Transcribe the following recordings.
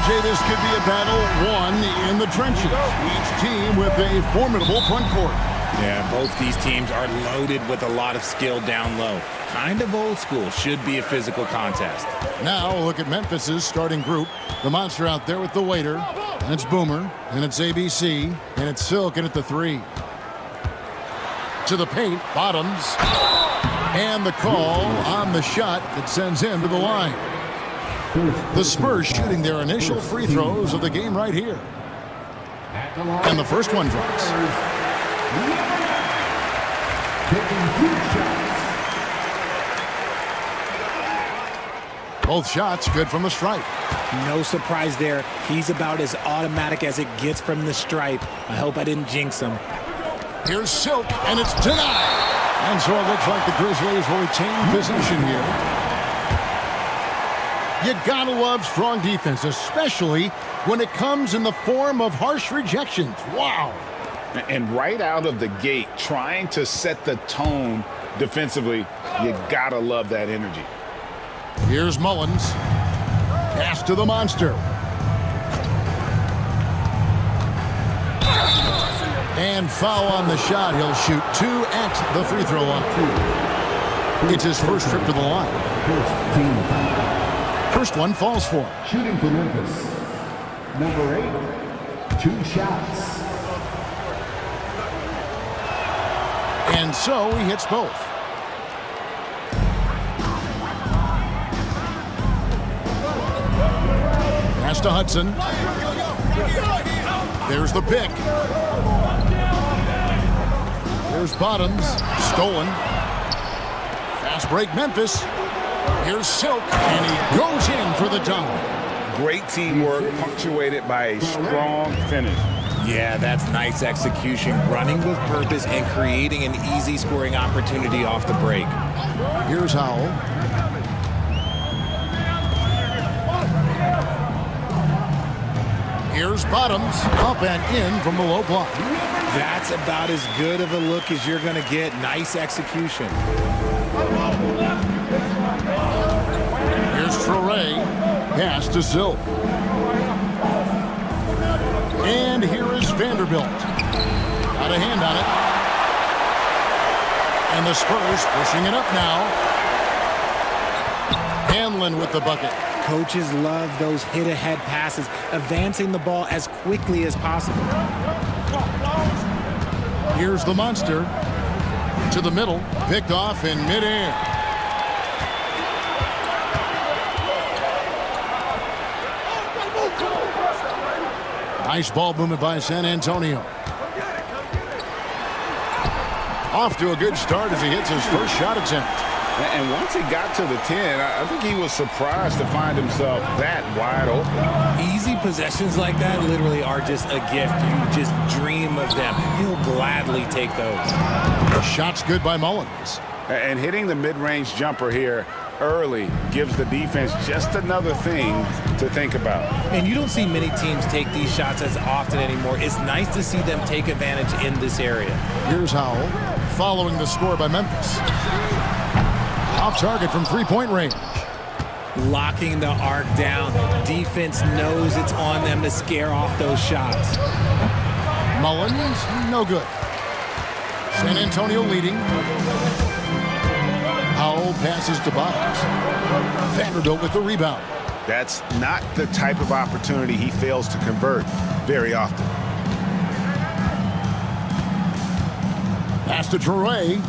TJ, this could be a battle won in the trenches. Each team with a formidable front court. Yeah, both these teams are loaded with a lot of skill down low. Kind of old school. Should be a physical contest. Now look at Memphis's starting group. The monster out there with the waiter. And it's Boomer. And it's ABC. And it's Silk in at the 3. To the paint. Bottoms. And the call on the shot that sends him to the line. The Spurs shooting their initial free throws of the game right here. And the first one drops. Both shots good from the stripe. No surprise there. He's about as automatic as it gets from the stripe. I hope I didn't jinx him. Here's Silk, and it's denied. And so it looks like the Grizzlies will retain possession here. You gotta love strong defense, especially when it comes in the form of harsh rejections. Wow. And right out of the gate, trying to set the tone defensively, you gotta love that energy. Here's Mullins. Pass to the monster. And foul on the shot. He'll shoot 2 at the free throw line. It's his first trip to the line. First one falls for him. Shooting for Memphis. Number 8. 2 shots. And so he hits both. Pass to Hudson. There's the pick. Here's Bottoms. Stolen. Fast break Memphis. Here's Silk, and he goes in for the dunk. Great teamwork, punctuated by a strong finish. Yeah, that's nice execution, running with purpose and creating an easy scoring opportunity off the break. Here's Howell. Here's Bottoms, up and in from the low block. That's about as good of a look as you're going to get. Nice execution. Here's Traore. Pass to Silk. And here is Vanderbilt. Got a hand on it. And the Spurs pushing it up now. Hanlon with the bucket. Coaches love those hit-ahead passes, advancing the ball as quickly as possible. Here's the monster. To the middle. Picked off in midair. Nice ball movement by San Antonio. Off to a good start as he hits his first shot attempt. And once he got to the 10, I think he was surprised to find himself that wide open. Easy possessions like that literally are just a gift. You just dream of them. He'll gladly take those. Shot's good by Mullins. And hitting the mid-range jumper here early gives the defense just another thing to think about. And you don't see many teams take these shots as often anymore. It's nice to see them take advantage in this area. Here's Howell, following the score by Memphis. Off target from three-point range. Locking the arc down. Defense knows it's on them to scare off those shots. Mullins, no good. San Antonio leading. Howell passes to Bottoms. Vanderbilt with the rebound. That's not the type of opportunity he fails to convert very often. Pass to Traore.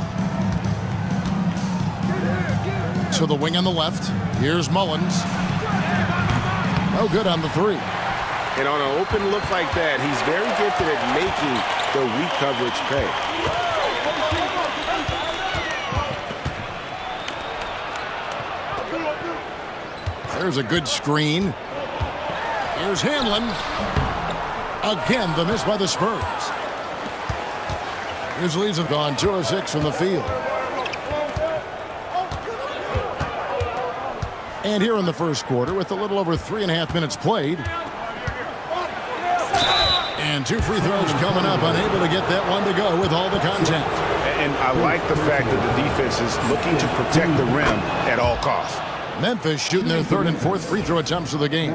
To the wing on the left. Here's Mullins. No good on the 3. And on an open look like that, he's very gifted at making the weak coverage pay. There's a good screen. Here's Hanlon. Again, the miss by the Spurs. Grizzlies have gone 2 of 6 from the field. And here in the first quarter, with a little over 3.5 minutes played. And 2 free throws coming up, unable to get that one to go with all the contact. And I like the fact that the defense is looking to protect the rim at all costs. Memphis shooting their third and fourth free throw attempts of the game.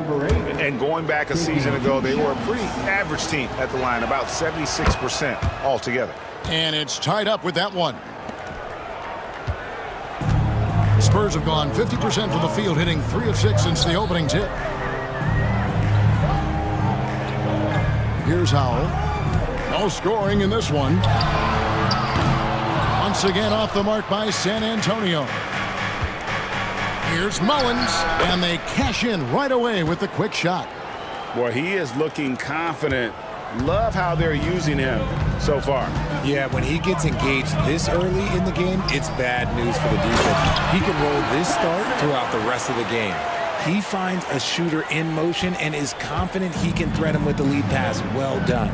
And going back a season ago, they were a pretty average team at the line, about 76% altogether. And it's tied up with that one. The Spurs have gone 50% from the field, hitting 3 of 6 since the opening tip. Here's Howell. No scoring in this one. Once again off the mark by San Antonio. Here's Mullins, and they cash in right away with the quick shot. Boy, he is looking confident. Love how they're using him so far. Yeah, when he gets engaged this early in the game, it's bad news for the defense. He can roll this start throughout the rest of the game. He finds a shooter in motion and is confident he can threat him with the lead pass. Well done.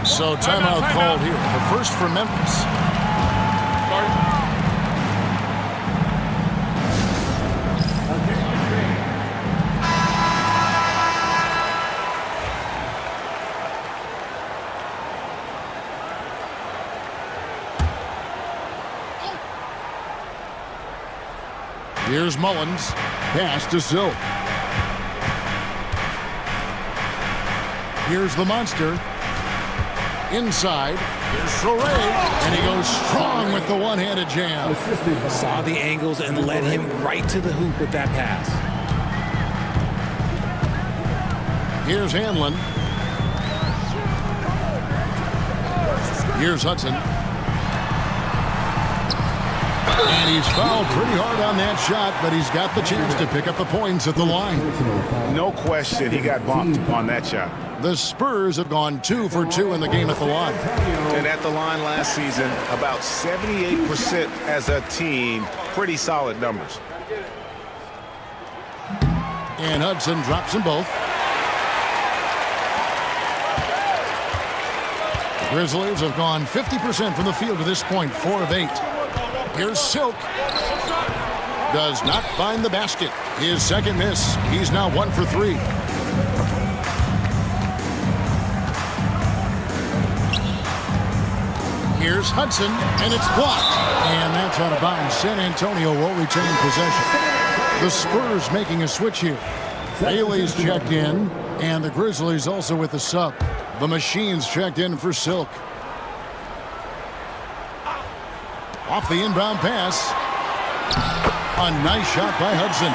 So timeout called here. The first for Memphis. Here's Mullins. Pass to Silk. Here's the monster. Inside. Here's Soray. And he goes strong with the one-handed jam. Saw the angles and led him right to the hoop with that pass. Here's Hanlon. Here's Hudson. And he's fouled pretty hard on that shot, but he's got the chance to pick up the points at the line. No question he got bumped on that shot. The Spurs have gone 2 for 2 in the game at the line. And at the line last season, about 78% as a team. Pretty solid numbers. And Hudson drops them both. The Grizzlies have gone 50% from the field to this point, 4 of 8. Here's Silk. Does not find the basket. His second miss. He's now 1 for 3. Here's Hudson, and it's blocked. And that's out of bounds. San Antonio will retain possession. The Spurs making a switch here. Bailey's checked in, and the Grizzlies also with the sub. The Machines checked in for Silk. Off the inbound pass. A nice shot by Hudson.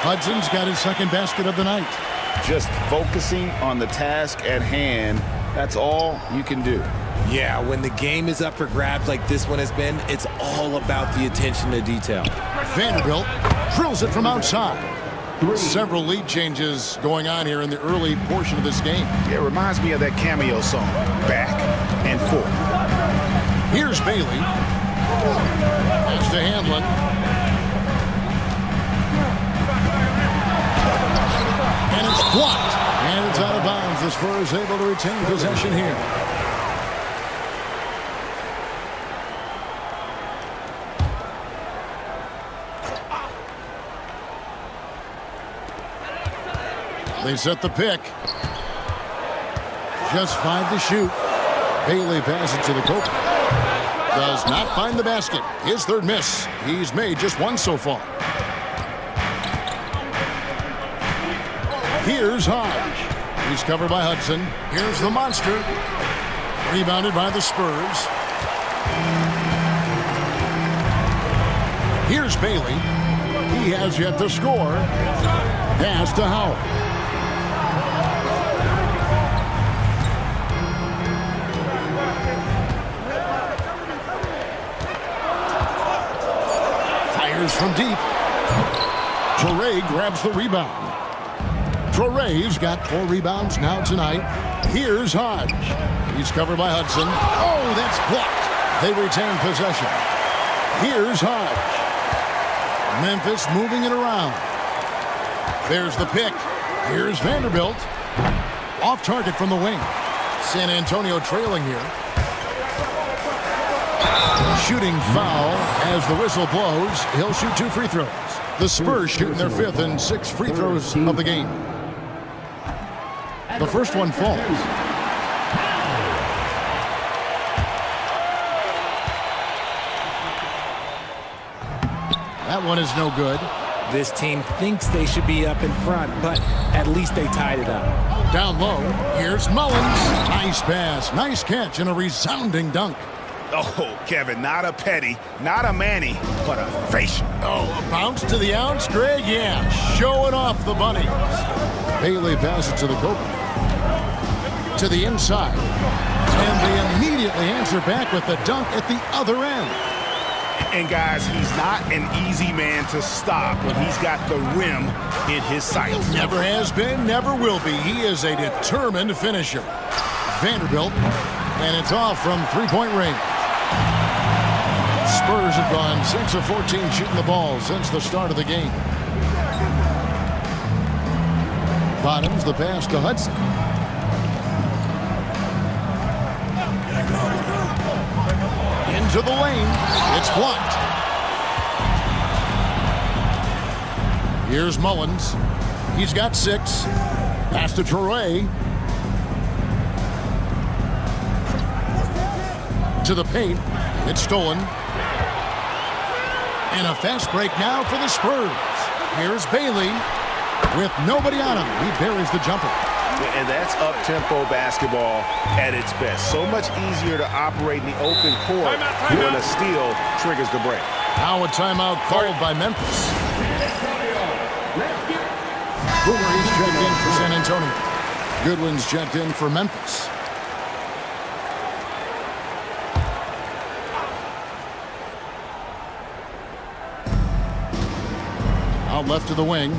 Hudson's got his second basket of the night. Just focusing on the task at hand, that's all you can do. Yeah, when the game is up for grabs like this one has been, it's all about the attention to detail. Vanderbilt drills it from outside. Several lead changes going on here in the early portion of this game. It reminds me of that cameo song, Back and Forth. Here's Bailey. Pass to Hanlon. And it's blocked. And it's out of bounds. The Spurs able to retain possession here. They set the pick. Just 5 to shoot. Bailey passes to the Cope. Does not find the basket. His third miss. He's made just 1 so far. Here's Hodge. He's covered by Hudson. Here's the monster. Rebounded by the Spurs. Here's Bailey. He has yet to score. Pass to Howard. From deep. Torrey grabs the rebound. Torrey's got 4 rebounds now tonight. Here's Hodge. He's covered by Hudson. Oh, that's blocked. They retain possession. Here's Hodge. Memphis moving it around. There's the pick. Here's Vanderbilt. Off target from the wing. San Antonio trailing here. Shooting foul as the whistle blows. He'll shoot 2 free throws. The Spurs shooting their 5th and 6th free throws of the game. The first one falls. That one is no good. This team thinks they should be up in front, but at least they tied it up. Down low, here's Mullins. Nice pass, nice catch, and a resounding dunk. Oh, Kevin, not a petty, not a Manny, but a facial. Oh, a bounce to the outs, Greg? Yeah, showing off the bunnies. Bailey passes to the Cobra. To the inside. And they immediately answer back with the dunk at the other end. And guys, he's not an easy man to stop when he's got the rim in his sights. Never has been, never will be. He is a determined finisher. Vanderbilt, and it's off from three-point range. Spurs have gone 6 of 14 shooting the ball since the start of the game. Bottoms the pass to Hudson. Into the lane. It's blocked. Here's Mullins. He's got 6. Pass to Torrey. To the paint. It's stolen. And a fast break now for the Spurs. Here's Bailey with nobody on him. He buries the jumper. And that's up-tempo basketball at its best. So much easier to operate in the open court when a steal triggers the break. Now a timeout called by Memphis. Boomer's checked in for San Antonio. Goodwin's checked in for Memphis. Out left to the wing.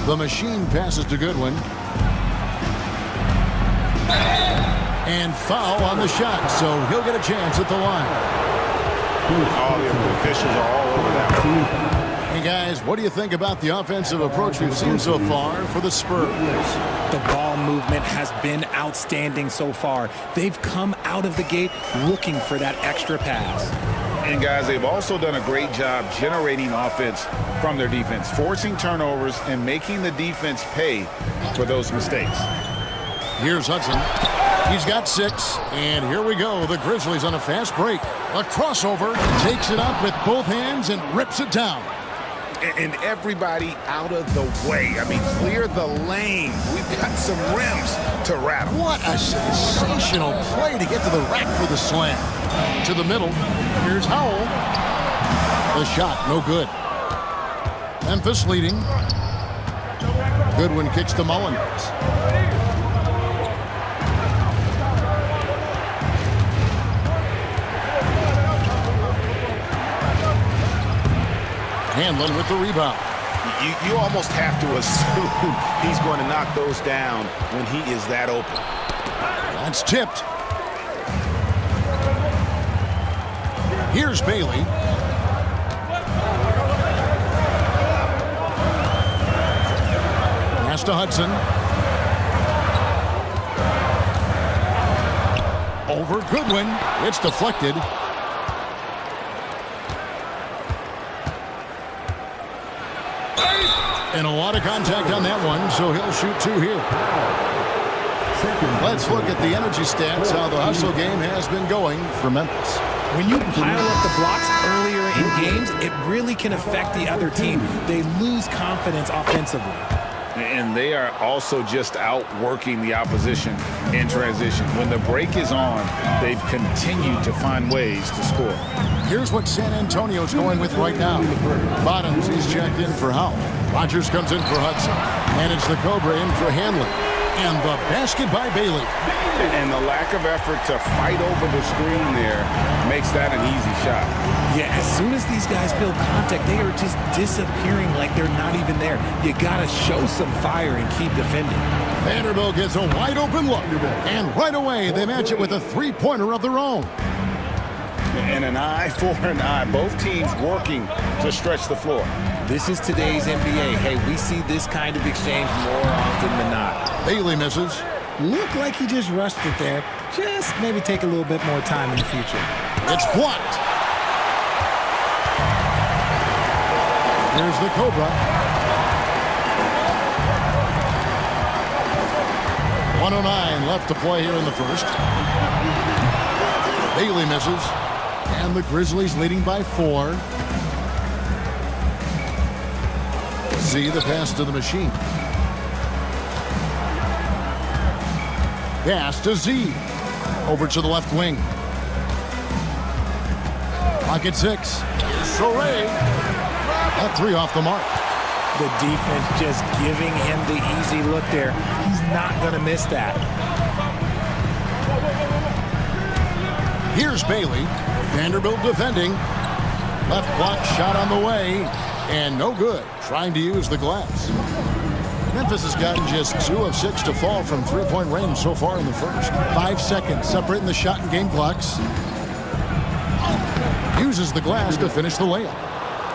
The machine passes to Goodwin. And foul on the shot, so he'll get a chance at the line. All the officials are all over that. Hey guys, what do you think about the offensive approach we've seen so far for the Spurs? The ball movement has been outstanding so far. They've come out of the gate looking for that extra pass. And guys, they've also done a great job generating offense from their defense, forcing turnovers and making the defense pay for those mistakes. Here's Hudson. He's got 6, and here we go. The Grizzlies on a fast break. A crossover, takes it up with both hands and rips it down. And everybody out of the way. I mean, clear the lane. We've got some rims to rattle. What a sensational play to get to the rack for the slam. To the middle. Here's Howell. The shot, no good. Memphis leading. Goodwin kicks to Mullins. Handling with the rebound. You almost have to assume he's going to knock those down when he is that open. That's tipped. Here's Bailey. Pass to Hudson. Over Goodwin. It's deflected. And a lot of contact on that one, so he'll shoot 2 here. Let's look at the energy stats, how the hustle game has been going for Memphis. When you pile up the blocks earlier in games, it really can affect the other team. They lose confidence offensively. And they are also just outworking the opposition in transition. When the break is on, they've continued to find ways to score. Here's what San Antonio's going with right now. Bottoms, he's checked in for Howell. Rogers comes in for Hudson. And it's the Cobra in for Hanlon. And the basket by Bailey. And the lack of effort to fight over the screen there makes that an easy shot. Yeah, as soon as these guys feel contact, they are just disappearing like they're not even there. You got to show some fire and keep defending. Vanderbilt gets a wide open look. And right away, they match it with a three-pointer of their own. And an eye for an eye. Both teams working to stretch the floor. This is today's NBA. Hey, we see this kind of exchange more often than not. Bailey misses. Looked like he just rushed it there. Just maybe take a little bit more time in the future. It's blocked. Here's the Cobra. 1:09 left to play here in the first. Bailey misses. And the Grizzlies leading by 4. Z, the pass to the machine. Pass to Z. Over to the left wing. Pocket 6. Soray. That 3 off the mark. The defense just giving him the easy look there. He's not going to miss that. Here's Bailey. Vanderbilt defending. Left block shot on the way. And no good. Trying to use the glass. Memphis has gotten just 2 of 6 to fall from three-point range so far in the first. 5 seconds separating the shot and game clocks. Uses the glass to finish the layup.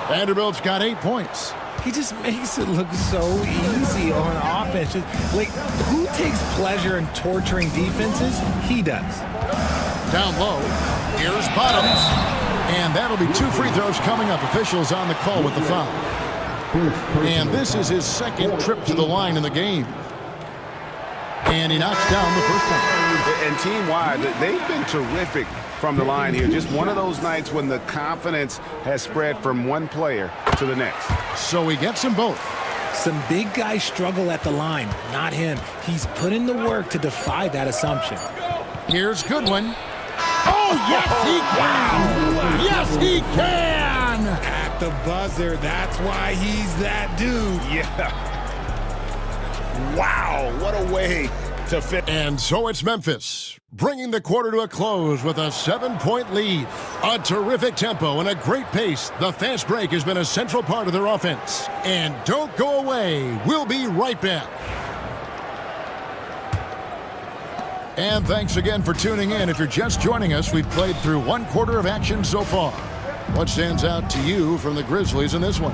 Vanderbilt's got 8 points. He just makes it look so easy on offense. Like, who takes pleasure in torturing defenses? He does. Down low. Here's Bottoms. And that'll be 2 free throws coming up. Officials on the call with the foul. And this is his second trip to the line in the game. And he knocks down the first one. And team-wide, they've been terrific from the line here. Just one of those nights when the confidence has spread from one player to the next. So he gets them both. Some big guys struggle at the line, not him. He's put in the work to defy that assumption. Here's Goodwin. Oh, yes, he can! Yes, he can! At the buzzer, that's why he's that dude. Yeah. Wow, what a way to fit. And so it's Memphis, bringing the quarter to a close with a 7-point lead. A terrific tempo and a great pace. The fast break has been a central part of their offense. And don't go away. We'll be right back. And thanks again for tuning in. If you're just joining us, we've played through 1 quarter of action so far. What stands out to you from the Grizzlies in this one?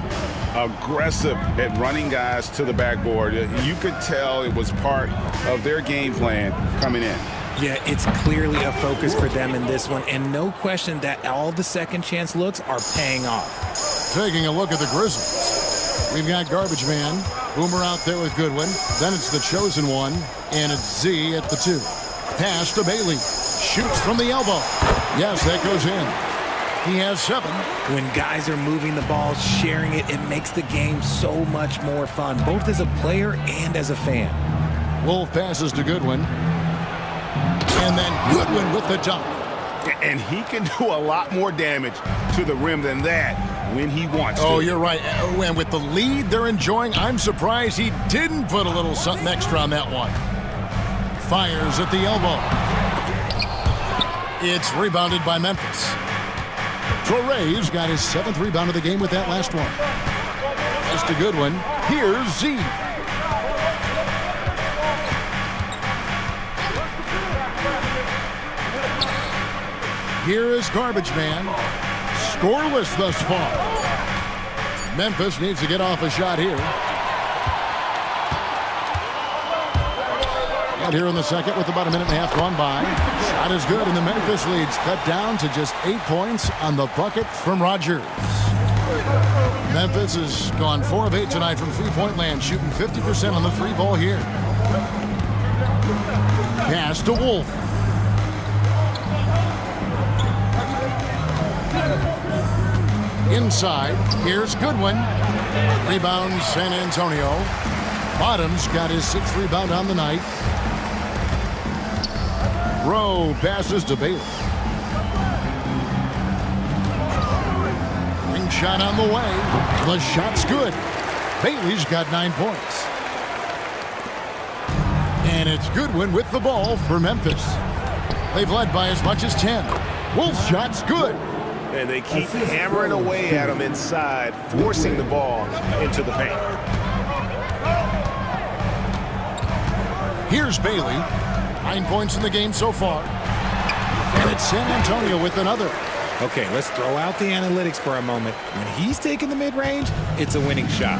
Aggressive at running guys to the backboard. You could tell it was part of their game plan coming in. Yeah, it's clearly a focus for them in this one, and no question that all the second chance looks are paying off. Taking a look at the Grizzlies. We've got Garbage Man, Boomer out there with Goodwin. Then it's the chosen one, and it's Z at the 2. Pass to Bailey. Shoots from the elbow. Yes, that goes in. He has 7. When guys are moving the ball, sharing it, it makes the game so much more fun, both as a player and as a fan. Wolf passes to Goodwin. And then Goodwin with the dunk. And he can do a lot more damage to the rim than that when he wants to. Oh, you're right. And with the lead they're enjoying, I'm surprised he didn't put a little something extra on that one. Fires at the elbow. It's rebounded by Memphis. Torres got his 7th rebound of the game with that last one. That's a good one. Here's Z. Here is Garbage Man. Scoreless thus far. Memphis needs to get off a shot here. And here in the second with about a minute and a half gone by. Shot is good, and the Memphis lead's cut down to just 8 points on the bucket from Rogers. Memphis has gone 4 of 8 tonight from three-point land, shooting 50% on the 3 ball here. Pass to Wolf. Inside, here's Goodwin. Rebound San Antonio. Bottoms got his 6th rebound on the night. Rowe passes to Bailey. Ring shot on the way. The shot's good. Bailey's got 9 points. And it's Goodwin with the ball for Memphis. They've led by as much as 10. Wolf's shot's good. And they keep hammering away at him inside, forcing the ball into the paint. Here's Bailey. 9 points in the game so far. And it's San Antonio with another. Okay, let's throw out the analytics for a moment. When he's taking the mid-range, it's a winning shot.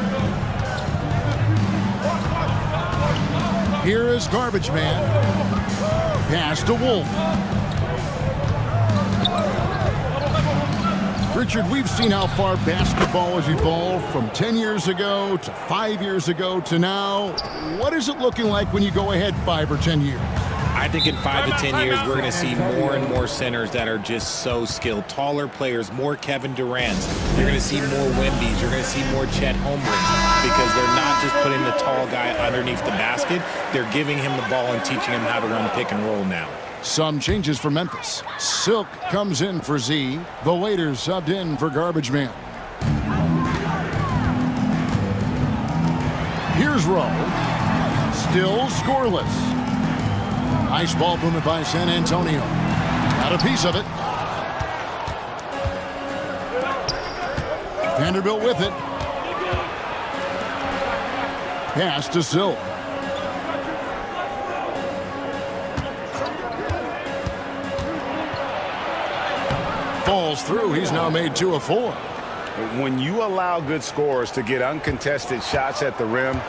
Here is Garbage Man. Pass to Wolf. Richard, we've seen how far basketball has evolved from 10 years ago to 5 years ago to now. What is it looking like when you go ahead 5 or 10 years? I think in 5 to 10 years, we're going to see more and more centers that are just so skilled. Taller players, more Kevin Durant's. You're going to see more Wemby's. You're going to see more Chet Holmgrens because they're not just putting the tall guy underneath the basket. They're giving him the ball and teaching him how to run pick and roll now. Some changes for Memphis. Silk comes in for Z. The waiters subbed in for Garbage Man. Here's Rowe. Still scoreless. Nice ball movement by San Antonio. Got a piece of it. Vanderbilt with it. Pass to Silk. Falls through. He's now made 2 of 4. When you allow good scorers to get uncontested shots at the rim,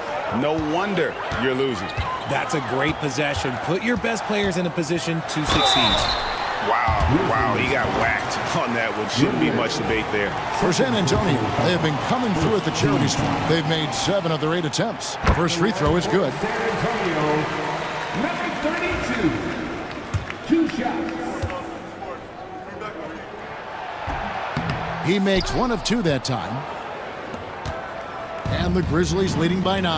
no wonder you're losing. That's a great possession. Put your best players in a position to succeed. Wow, he got whacked on that one. Shouldn't be much debate there. For San Antonio, they have been coming through at the charity stripe. They've made 7 of their 8 attempts. First free throw is good. San Antonio, number 32. 2 shots. He makes 1 of 2 that time. And the Grizzlies leading by 9.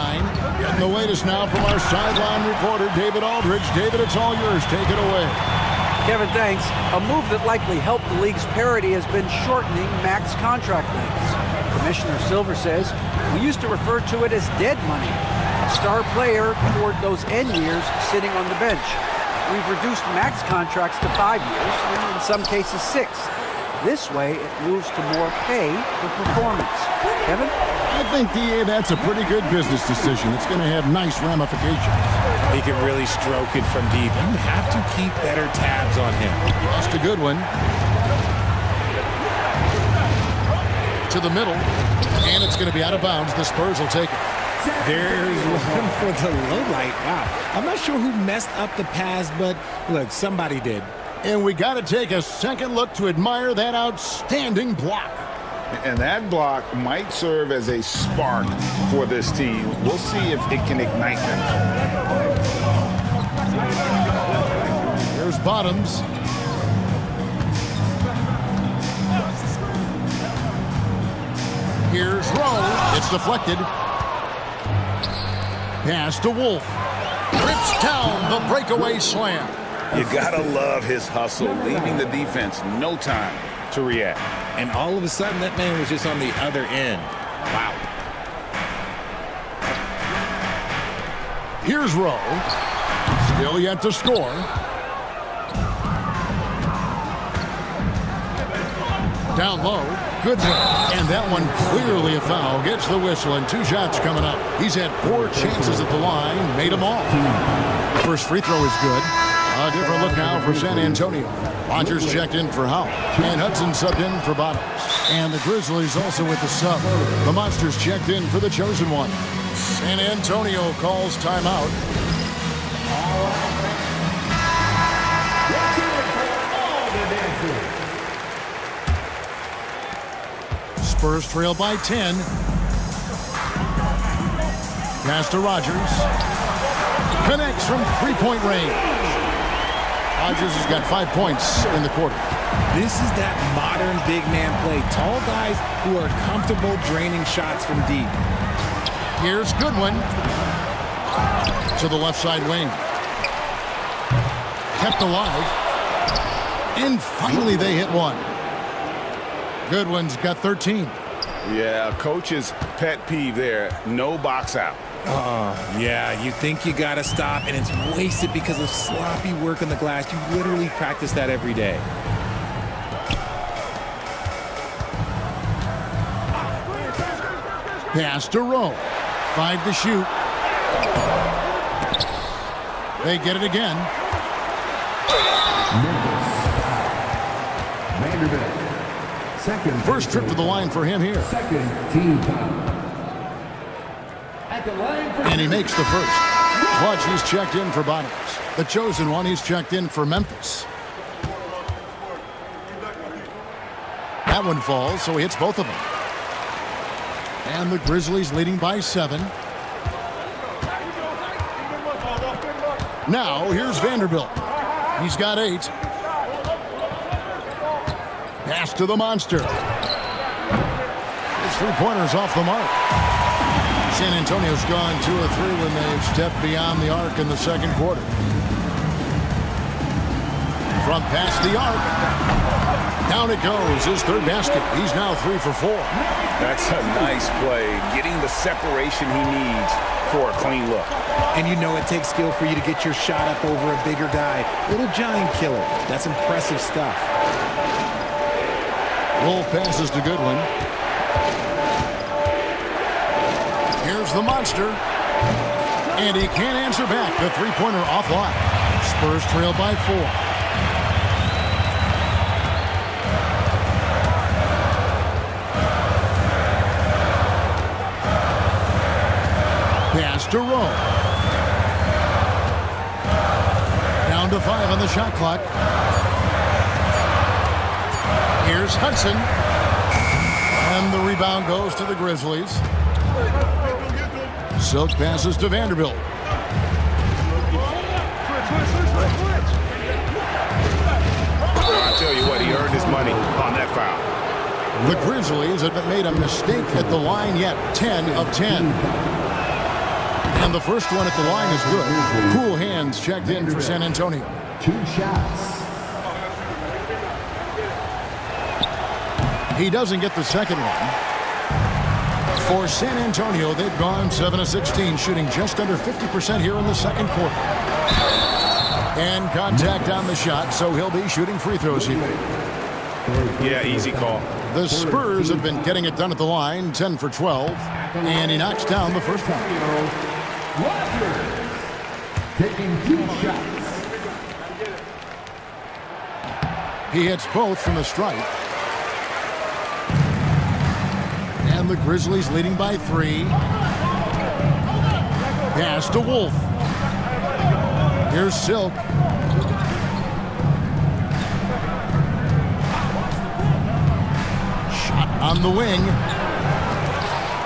Getting the latest now from our sideline reporter, David Aldridge. David, it's all yours. Take it away. Kevin, thanks. A move that likely helped the league's parity has been shortening max contract lengths. Commissioner Silver says, we used to refer to it as dead money. A star player toward those end years sitting on the bench. We've reduced max contracts to 5 years, and in some cases 6. This way, it moves to more pay for performance. Kevin? I think, DA, that's a pretty good business decision. It's going to have nice ramifications. He can really stroke it from deep. You have to keep better tabs on him. Lost a good one. To the middle. And it's going to be out of bounds. The Spurs will take it. There's one for the low light. Wow. I'm not sure who messed up the pass, but look, somebody did. And we got to take a second look to admire that outstanding block. And that block might serve as a spark for this team. We'll see if it can ignite them. Here's Bottoms. Here's Rowe. It's deflected. Pass to Wolf. Rips down the breakaway slam. You gotta love his hustle, leaving the defense no time to react. And all of a sudden, that man was just on the other end. Wow. Here's Rowe. Still yet to score. Down low. Good one. And that one clearly a foul. Gets the whistle and 2 shots coming up. He's had 4 chances at the line. Made them all. First free throw is good. A different look now for San Antonio. Rogers checked in for Howell. And Hudson subbed in for Bottoms. And the Grizzlies also with the sub. The Monsters checked in for the chosen one. San Antonio calls timeout. Spurs trail by 10. Pass to Rogers. Connects from 3-point range. Rogers has got 5 points in the quarter. This is that modern big man play. Tall guys who are comfortable draining shots from deep. Here's Goodwin. To the left side wing. Kept alive. And finally they hit one. Goodwin's got 13. Yeah, coach's pet peeve there. No box out. Yeah, you think you got to stop, and it's wasted because of sloppy work on the glass. You literally practice that every day. Pass to Rowe. 5 to shoot. They get it again. Vanderbilt. Second. First trip to the line for him here. Second team foul. At the line for And he makes the first. Clutch, he's checked in for Bottoms. The chosen one, he's checked in for Memphis. That one falls, so he hits both of them. And the Grizzlies leading by 7. Now, here's Vanderbilt. He's got 8. Pass to the monster. His three-pointer's off the mark. San Antonio's gone 2 of 3 when they've stepped beyond the arc in the second quarter. From past the arc. Down it goes. His third basket. He's now 3 for 4. That's a nice play. Getting the separation he needs for a clean look. And you know it takes skill for you to get your shot up over a bigger guy. Little giant killer. That's impressive stuff. Wolf passes to Goodwin. Here's the monster. And he can't answer back. The three-pointer offline. Spurs trail by 4. Pass to Rowe. Down to 5 on the shot clock. Here's Hudson. And the rebound goes to the Grizzlies. Silk passes to Vanderbilt. I'll tell you what, he earned his money on that foul. The Grizzlies haven't made a mistake at the line yet. 10 of 10. And the first one at the line is good. Cool hands checked in for San Antonio. 2 shots. He doesn't get the second one. For San Antonio, they've gone 7 of 16, shooting just under 50% here in the second quarter. And contact on the shot, so he'll be shooting free throws here. Yeah, easy call. The Spurs have been getting it done at the line, 10 for 12. And he knocks down the first one. Taking 2 shots. He hits both from the stripe. And the Grizzlies leading by 3. Pass to Wolf. Here's Silk. Shot on the wing.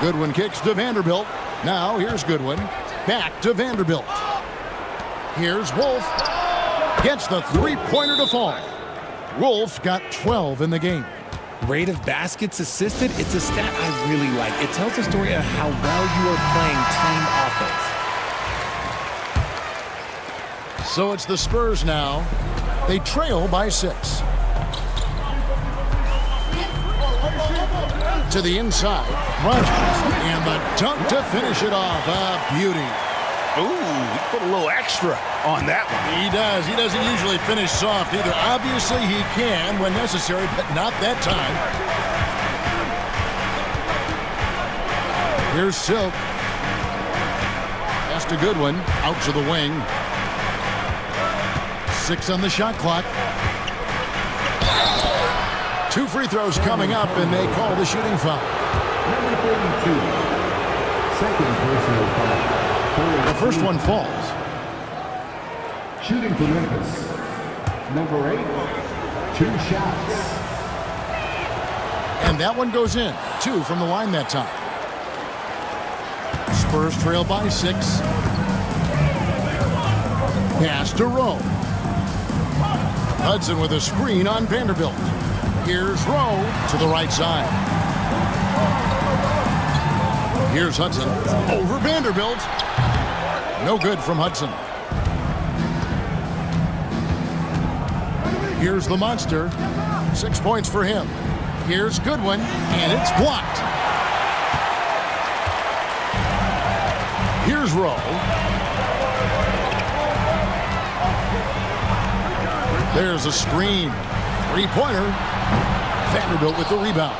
Goodwin kicks to Vanderbilt. Now here's Goodwin. Back to Vanderbilt. Here's Wolf. Gets the three-pointer to fall. Wolf got 12 in the game. Rate of baskets assisted, it's a stat I really like. It tells a story of how well you are playing team offense. So it's the Spurs now. They trail by 6. To the inside. Rogers. And the dunk to finish it off. A beauty. Ooh, he put a little extra on that one. He does. He doesn't usually finish soft either. Obviously, he can when necessary, but not that time. Here's Silk. Pass to Goodwin. Out to the wing. 6 on the shot clock. 2 free throws coming up, and they call the shooting foul. Number 32. Second personal foul. The first one falls. Shooting for Memphis. Number 8. 2 shots. And that one goes in. 2 from the line that time. Spurs trail by 6. Pass to Rowe. Hudson with a screen on Vanderbilt. Here's Rowe to the right side. Here's Hudson over Vanderbilt. No good from Hudson. Here's the monster. 6 points for him. Here's Goodwin, and it's blocked. Here's Rowe. There's a screen. 3-pointer. Vanderbilt with the rebound.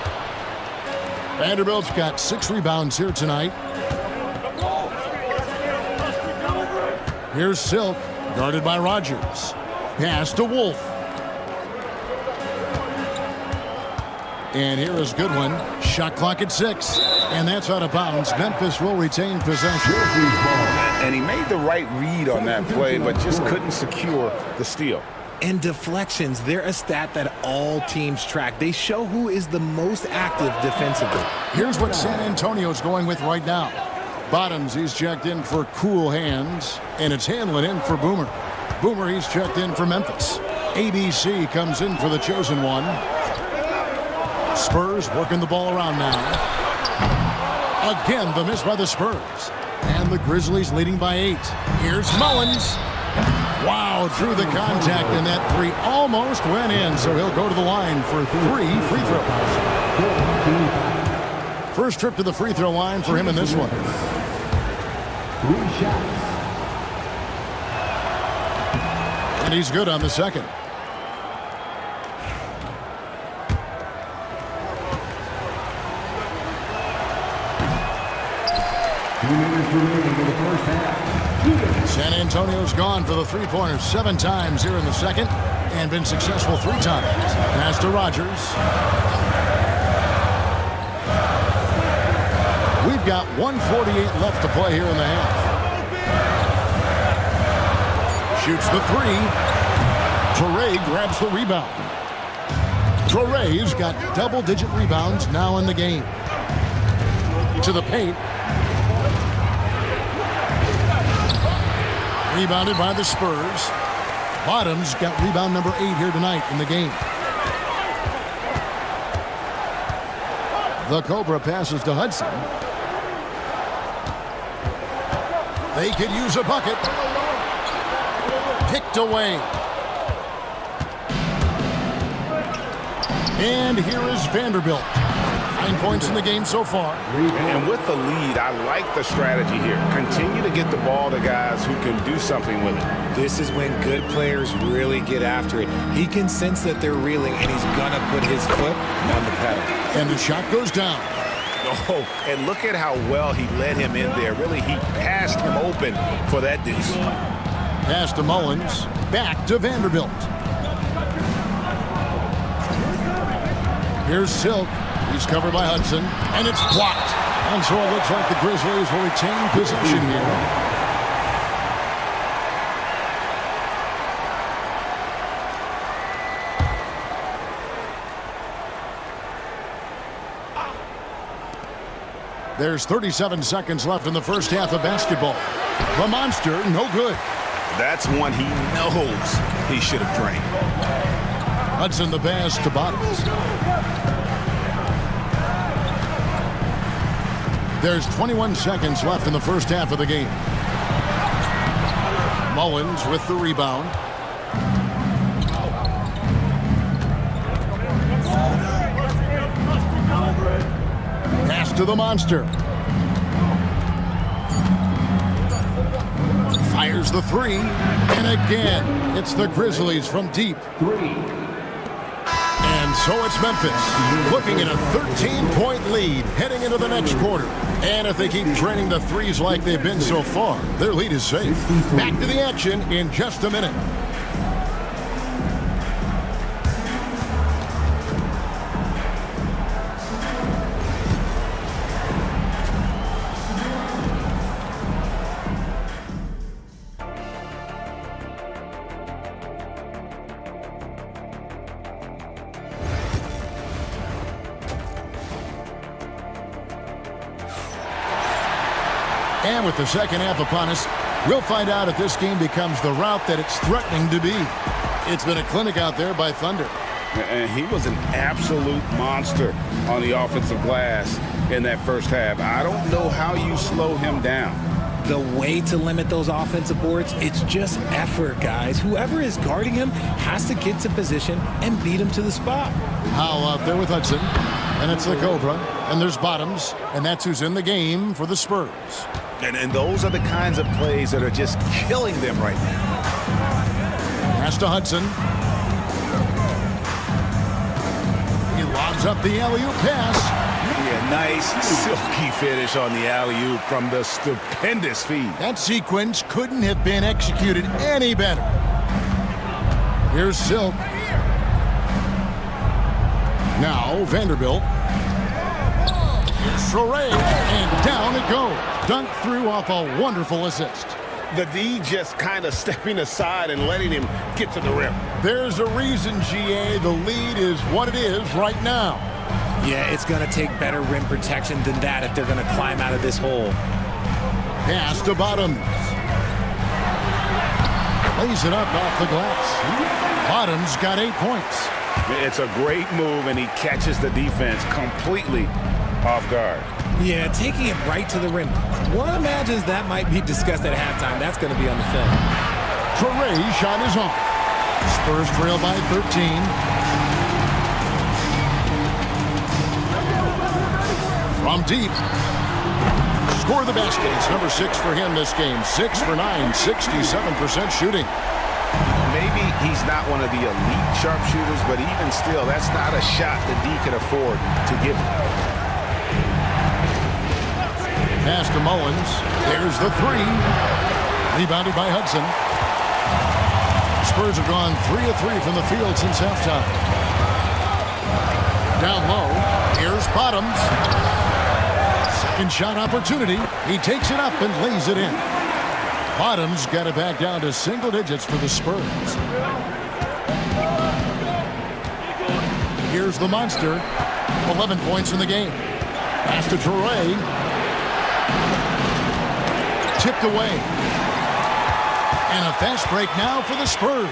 Vanderbilt's got 6 rebounds here tonight. Here's Silk, guarded by Rogers. Pass to Wolf. And here is Goodwin. Shot clock at 6. And that's out of bounds. Memphis will retain possession. And he made the right read on that play, but just couldn't secure the steal. And deflections, they're a stat that all teams track. They show who is the most active defensively. Here's what San Antonio's going with right now. Bottoms, he's checked in for cool hands, and it's Hanlon in for Boomer. Boomer, he's checked in for Memphis. ABC comes in for the chosen one. Spurs working the ball around now. Again, the miss by the Spurs. And the Grizzlies leading by 8. Here's Mullins. Wow, through the contact, and that three almost went in, so he'll go to the line for 3 free throws. First trip to the free throw line for him in this one. 3 shots. And he's good on the second. San Antonio's gone for the three-pointers 7 times here in the second and been successful 3 times. Pass to Rogers. We've got 1:48 left to play here in the half. Shoots the 3. Torrey grabs the rebound. Torrey's got double-digit rebounds now in the game. To the paint. Rebounded by the Spurs. Bottoms got rebound number 8 here tonight in the game. The Cobra passes to Hudson. They could use a bucket. Picked away. And here is Vanderbilt. 9 points in the game so far. And with the lead, I like the strategy here. Continue to get the ball to guys who can do something with it. This is when good players really get after it. He can sense that they're reeling, and he's going to put his foot on the pedal. And the shot goes down. Oh, and look at how well he led him in there. Really, he passed him open for that deuce. Pass to Mullins. Back to Vanderbilt. Here's Silk. He's covered by Hudson, and it's blocked. And so it looks like the Grizzlies will retain possession here. There's 37 seconds left in the first half of basketball. The monster, no good. That's one he knows he should have drained. Hudson the pass to Bottoms. There's 21 seconds left in the first half of the game. Mullins with the rebound. Pass to the monster. Fires the 3. And again, it's the Grizzlies from deep. 3. And so it's Memphis, looking at a 13-point lead heading into the next quarter. And if they keep draining the threes like they've been so far, their lead is safe. Back to the action in just a minute. And with the second half upon us, we'll find out if this game becomes the route that it's threatening to be. It's been a clinic out there by Thunder. And he was an absolute monster on the offensive glass in that first half. I don't know how you slow him down. The way to limit those offensive boards, it's just effort, guys. Whoever is guarding him has to get to position and beat him to the spot. Howell out there with Hudson. And it's the Cobra. And there's Bottoms. And that's who's in the game for the Spurs. And those are the kinds of plays that are just killing them right now. Pass to Hudson. He lobs up the alley-oop pass. Yeah, nice silky finish on the alley-oop from the stupendous feed. That sequence couldn't have been executed any better. Here's Silk. Now Vanderbilt. Torrey, and down it goes. Dunked through off a wonderful assist. The D just kind of stepping aside and letting him get to the rim. There's a reason, GA, the lead is what it is right now. Yeah, it's going to take better rim protection than that if they're going to climb out of this hole. Pass to Bottoms. Lays it up off the glass. Bottoms got 8 points. It's a great move, and he catches the defense completely off guard. Yeah, taking it right to the rim. One imagines that might be discussed at halftime. That's going to be on the film. Traoré shot is off. Spurs trail by 13. From deep. Score the basket. It's number 6 for him this game. 6 for 9, 67% shooting. Maybe he's not one of the elite sharpshooters, but even still, that's not a shot that D can afford to give him. Pass to Mullins. There's the 3. Rebounded by Hudson. Spurs have gone 3 of 3 from the field since halftime. Down low. Here's Bottoms. Second shot opportunity. He takes it up and lays it in. Bottoms got it back down to single digits for the Spurs. Here's the monster. 11 points in the game. Pass to Traoré. Tipped away. And a fast break now for the Spurs.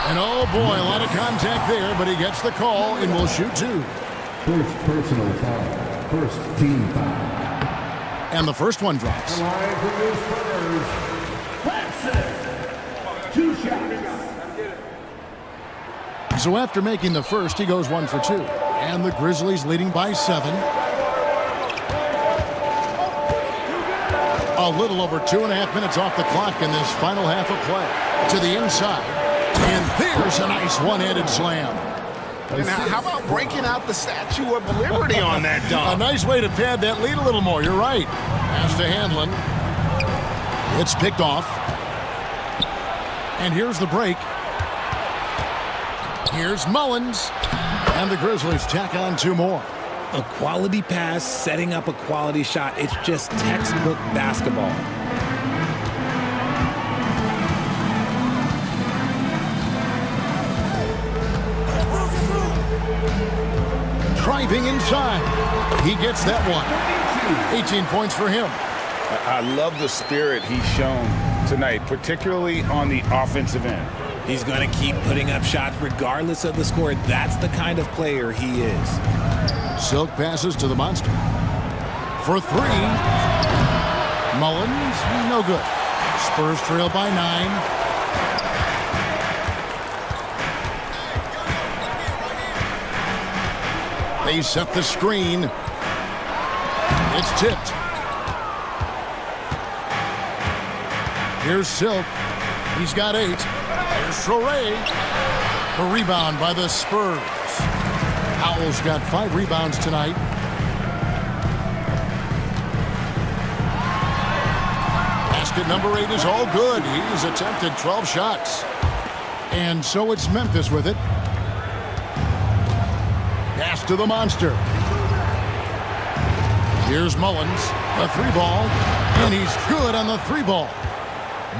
And oh boy, a lot of contact there, but he gets the call and will shoot 2. First personal foul. First team foul. And the first one drops. Line for the Spurs. Francis. 2 shots. So after making the first, he goes 1 for 2. And the Grizzlies leading by 7. A little over 2.5 minutes off the clock in this final half of play. To the inside. And there's a nice one-handed slam. And how about breaking out the Statue of Liberty on that dunk? A nice way to pad that lead a little more. You're right. Pass to Handlin. It's picked off. And here's the break. Here's Mullins. And the Grizzlies tack on 2 more. A quality pass, setting up a quality shot. It's just textbook basketball. Driving inside. He gets that one. 18 points for him. I love the spirit he's shown tonight, particularly on the offensive end. He's going to keep putting up shots regardless of the score. That's the kind of player he is. Silk passes to the monster. For 3. Mullins, no good. Spurs trail by 9. They set the screen. It's tipped. Here's Silk. He's got 8. Here's Traoré. The rebound by the Spurs. Howell's got 5 rebounds tonight. Basket number 8 is all good. He's attempted 12 shots. And so it's Memphis with it. Pass to the monster. Here's Mullins. A 3-ball. And he's good on the 3-ball.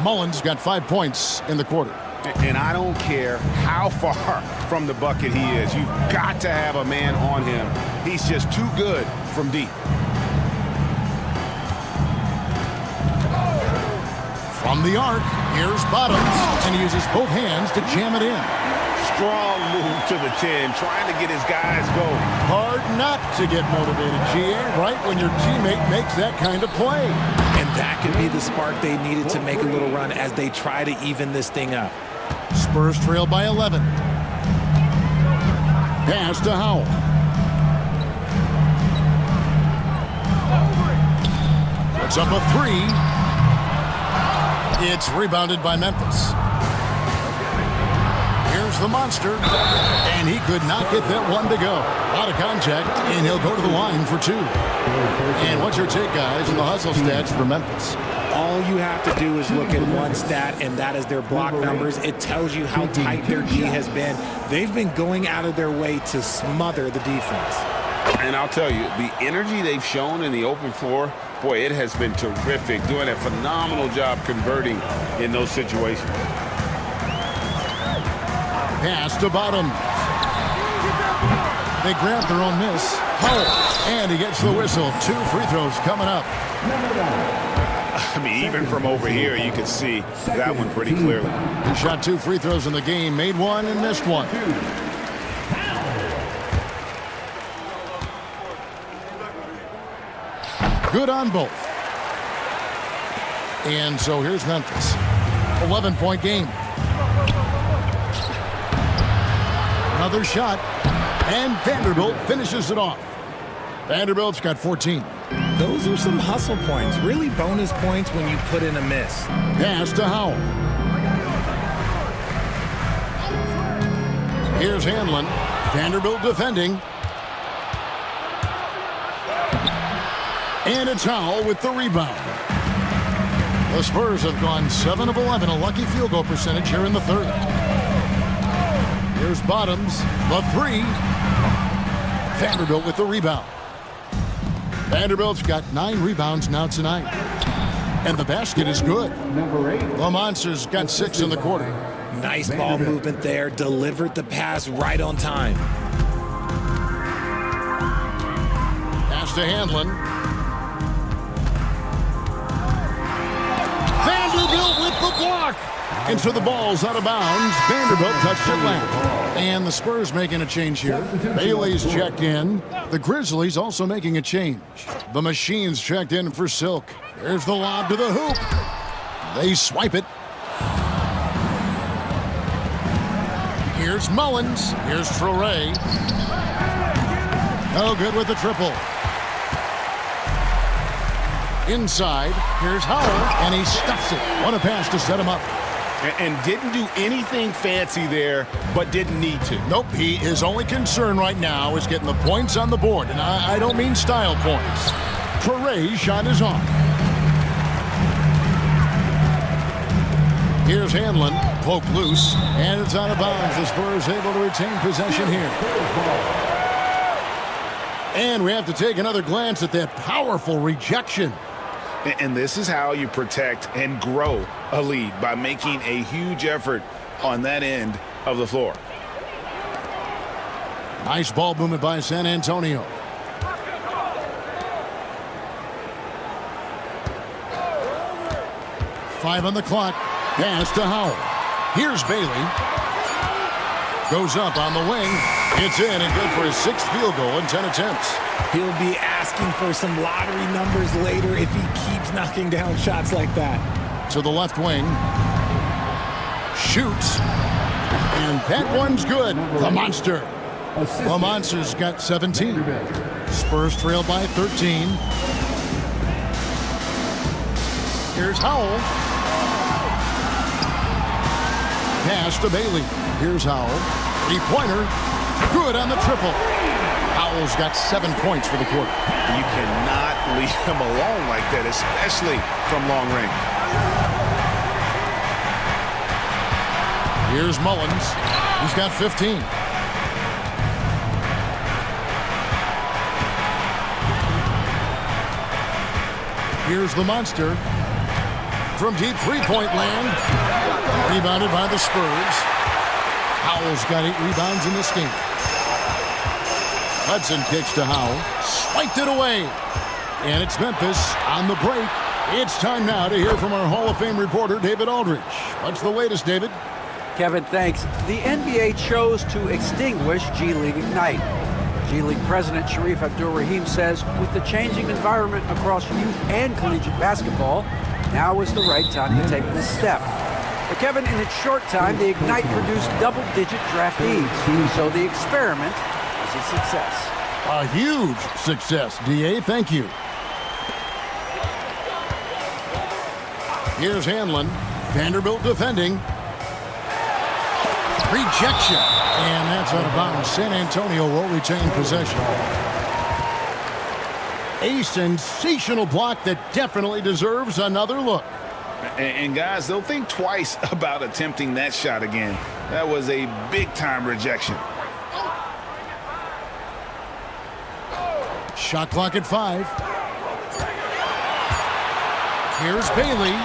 Mullins got 5 points in the quarter. And I don't care how far from the bucket he is. You've got to have a man on him. He's just too good from deep. From the arc, here's Bottoms. And he uses both hands to jam it in. Strong move to the 10, trying to get his guys going. Hard not to get motivated, GA, right when your teammate makes that kind of play. And that could be the spark they needed to make a little run as they try to even this thing up. Spurs trail by 11. Pass to Howell. Puts up a 3. It's rebounded by Memphis. Here's the monster. And he could not get that one to go. A lot of contact, and he'll go to the line for 2. And what's your take, guys, on the hustle stats for Memphis? All you have to do is look at one stat, and that is their block numbers. It tells you how tight their D has been. They've been going out of their way to smother the defense. And I'll tell you, the energy they've shown in the open floor, boy, it has been terrific, doing a phenomenal job converting in those situations. Pass to Bottom. They grab their own miss. Howell, and he gets the whistle. 2 free throws coming up. I mean, even from over here, you can see that one pretty clearly. He shot 2 free throws in the game, made one and missed one. Good on both. And so here's Memphis. 11-point game. Another shot. And Vanderbilt finishes it off. Vanderbilt's got 14. Those are some hustle points. Really bonus points when you put in a miss. Pass to Howell. Here's Hanlon. Vanderbilt defending. And it's Howell with the rebound. The Spurs have gone 7 of 11, a lucky field goal percentage here in the third. Here's Bottoms, the 3. Vanderbilt with the rebound. Vanderbilt's got 9 rebounds now tonight. And the basket is good. Number 8. The Monsters got 6 in the quarter. Nice ball movement there. Delivered the pass right on time. Pass to Hanlon. Vanderbilt with the block. And so the ball's out of bounds. Vanderbilt touched it last. And the Spurs making a change here. Bailey's checked in. The Grizzlies also making a change. The Machines checked in for Silk. There's the lob to the hoop. They swipe it. Here's Mullins. Here's Traore. No good with the triple. Inside, here's Howell, and he stuffs it. What a pass to set him up. And didn't do anything fancy there, but didn't need to. Nope, his only concern right now is getting the points on the board, and I don't mean style points. Traore's shot is off. Here's Hanlon, poke loose, and it's out of bounds. The Spurs able to retain possession here. And we have to take another glance at that powerful rejection. And this is how you protect and grow a lead, by making a huge effort on that end of the floor. Nice ball movement by San Antonio. Five on the clock. Pass to Howell. Here's Bailey. Goes up on the wing. It's in and good for his 6th field goal in 10 attempts. He'll be asking for some lottery numbers later if he keeps knocking down shots like that. To the left wing. Shoots. And that one's good. The Monster. The Monsters got 17. Spurs trail by 13. Here's Howell. Pass to Bailey. Here's Howell. 3-pointer. Good on the triple. Howell's got 7 points for the quarter. You cannot leave him alone like that, especially from long range. Here's Mullins. He's got 15. Here's the Monster. From deep 3-point land. Rebounded by the Spurs. Howell's got 8 rebounds in this game. Hudson kicks to Howell. Swiped it away. And it's Memphis on the break. It's time now to hear from our Hall of Fame reporter, David Aldridge. What's the latest, David? Kevin, thanks. The NBA chose to extinguish G League Ignite. G League President Sharif Abdul-Rahim says with the changing environment across youth and collegiate basketball, now is the right time to take this step. But Kevin, in its short time, the Ignite produced double-digit draftees, so the experiment is a success. A huge success, D.A. Thank you. Here's Hanlon. Vanderbilt defending. Rejection. And that's out of bounds. San Antonio will retain possession. A sensational block that definitely deserves another look. And guys, they'll think twice about attempting that shot again. That was a big-time rejection. Shot clock at 5. Here's Bailey.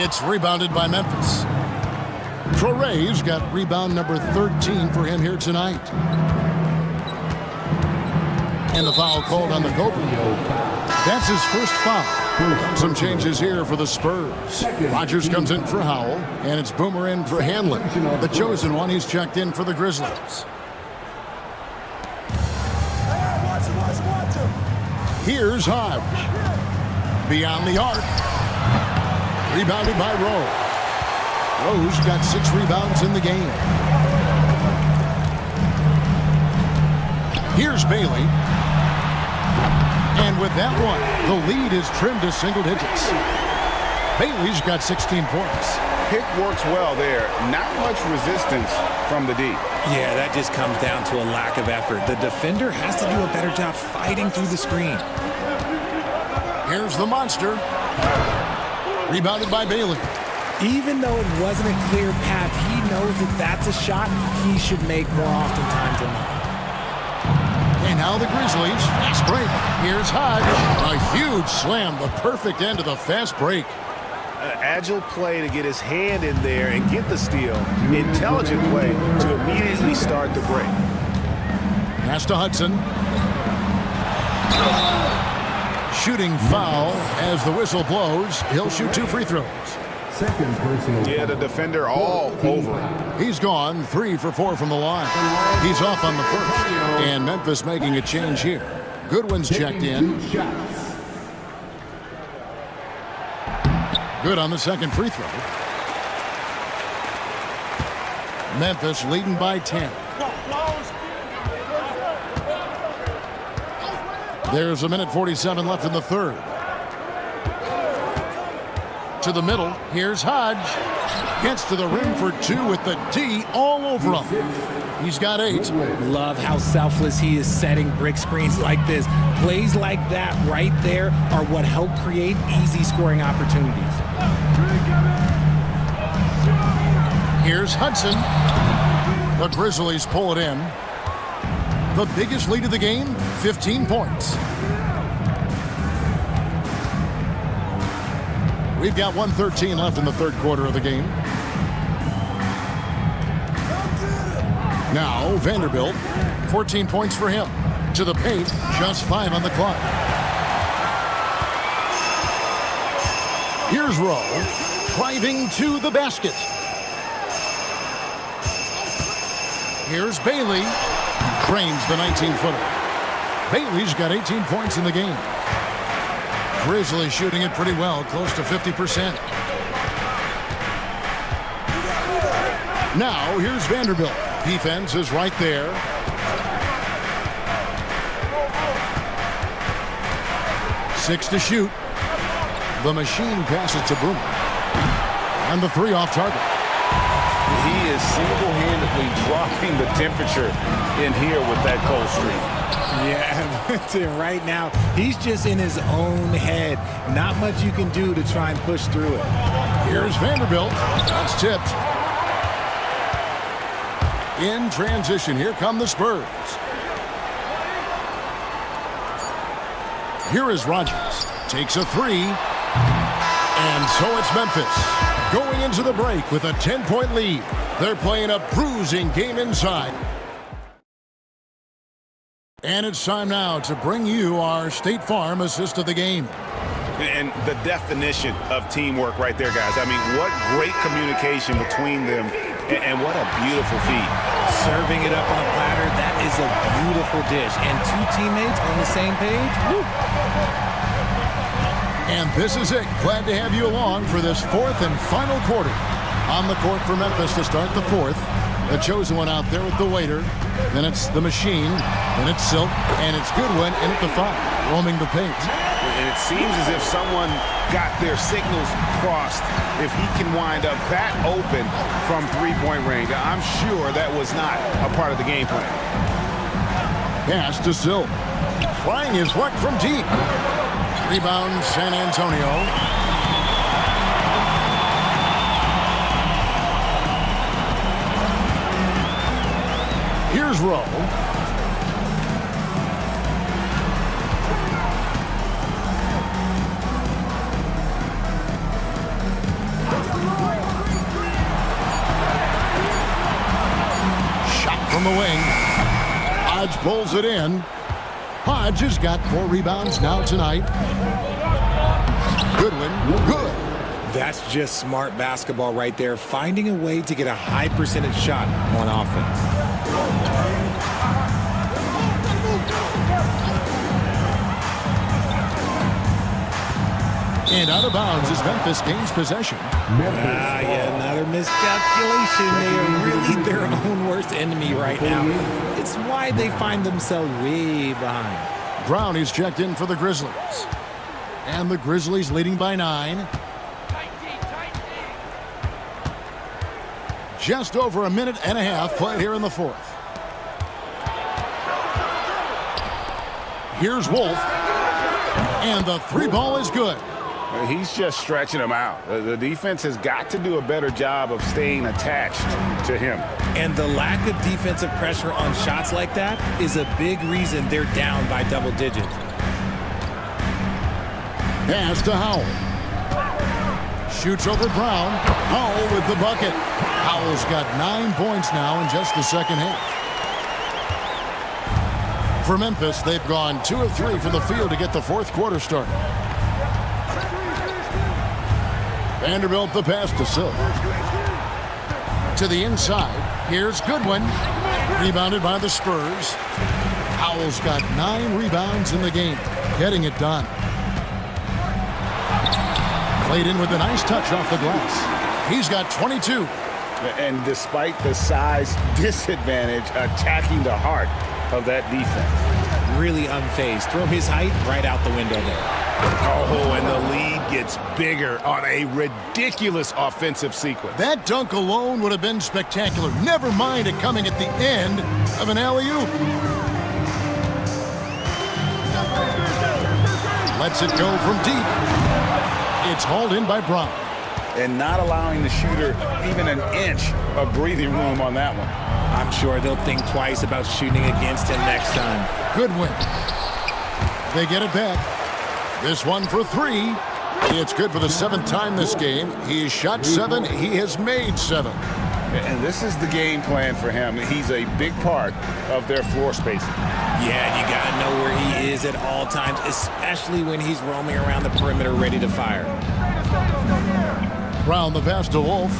It's rebounded by Memphis. Traore's got rebound number 13 for him here tonight. And the foul called on the Cobra. That's his first foul. Some changes here for the Spurs. Rogers comes in for Howell, and it's Boomer in for Hanlon. The chosen one, he's checked in for the Grizzlies. Here's Hodge. Beyond the arc. Rebounded by Rowe. Rowe's got 6 rebounds in the game. Here's Bailey. And with that one, the lead is trimmed to single digits. Bailey's got 16 points. Pick works well there. Not much resistance from the D. Yeah, that just comes down to a lack of effort. The defender has to do a better job fighting through the screen. Here's the monster. Rebounded by Bailey. Even though it wasn't a clear path, he knows that that's a shot he should make more often times than not. And now the Grizzlies, fast break. Here's Hodge. A huge slam, the perfect end of the fast break. Agile play to get his hand in there and get the steal. Intelligent play to immediately start the break. Pass to Hudson. Shooting foul as the whistle blows. He'll shoot 2 free throws. Second personal. Yeah, the defender all over him. He's gone 3 for 4 from the line. He's off on the first. And Memphis making a change here. Goodwin's checked in. Good on the second free throw. Memphis leading by 10. There's 1:47 left in the third. To the middle, here's Hodge. Gets to the rim for 2 with the D all over him. He's got 8. Love how selfless he is setting brick screens like this. Plays like that right there are what help create easy scoring opportunities. Here's Hudson. The Grizzlies pull it in. The biggest lead of the game, 15 points. We've got 1:13 left in the third quarter of the game. Now, Vanderbilt, 14 points for him. To the paint, just 5 on the clock. Here's Rowe, driving to the basket. Here's Bailey, drains the 19-footer. Bailey's got 18 points in the game. Grizzlies shooting it pretty well, close to 50%. Now, here's Vanderbilt. Defense is right there. Six to shoot. The machine passes to Boomer. And the 3 off target. He is single-handedly dropping the temperature in here with that cold streak. Yeah, right now, he's just in his own head. Not much you can do to try and push through it. Here's Vanderbilt. That's tipped. In transition, here come the Spurs. Here is Rogers. Takes a 3. And so it's Memphis going into the break with a 10-point lead. They're playing a bruising game inside. And it's time now to bring you our State Farm assist of the game. And the definition of teamwork right there, guys. I mean, what great communication between them, and what a beautiful feat. Serving it up on a platter, that is a beautiful dish. And 2 teammates on the same page, woo. And this is it. Glad to have you along for this 4th and final quarter. On the court for Memphis to start the 4th. The chosen one out there with the waiter. Then it's the machine. Then it's Silk. And it's Goodwin in at the 5, roaming the paint. And it seems as if someone got their signals crossed. If he can wind up that open from 3-point range, I'm sure that was not a part of the game plan. Pass to Silk. Trying his luck from deep. Rebound, San Antonio. Here's Rowe. Shot from the wing. Hodge pulls it in. Hodge has got 4 rebounds now tonight. Goodwin, good. That's just smart basketball right there, finding a way to get a high percentage shot on offense. And out of bounds as Memphis gains possession. Yeah, another miscalculation. They are really their own worst enemy right now. It's why they find themselves way behind. Brown is checked in for the Grizzlies. And the Grizzlies leading by 9. Just over a minute and a half played here in the 4th. Here's Wolf. And the 3 ball is good. He's just stretching him out. The defense has got to do a better job of staying attached to him. And the lack of defensive pressure on shots like that is a big reason they're down by double digits. Pass to Howell. Shoots over Brown. Howell with the bucket. Howell's got 9 points now in just the second half. For Memphis, they've gone 2 of 3 from the field to get the 4th quarter started. Vanderbilt the pass to Silk. To the inside. Here's Goodwin. Rebounded by the Spurs. Howell's got 9 rebounds in the game. Getting it done. Played in with a nice touch off the glass. He's got 22. And despite the size disadvantage, attacking the heart of that defense. Really unfazed. Throw his height right out the window there. Oh, and the lead gets bigger on a ridiculous offensive sequence. That dunk alone would have been spectacular. Never mind it coming at the end of an alley-oop. Lets it go from deep. It's hauled in by Brown. And not allowing the shooter even an inch of breathing room on that one. I'm sure they'll think twice about shooting against him next time. Goodwin. They get it back. This one for 3. It's good for the 7th time this game. He's shot 7. He has made 7. And this is the game plan for him. He's a big part of their floor spacing. Yeah, you got to know where he is at all times, especially when he's roaming around the perimeter ready to fire. Brown the pass to Wolf.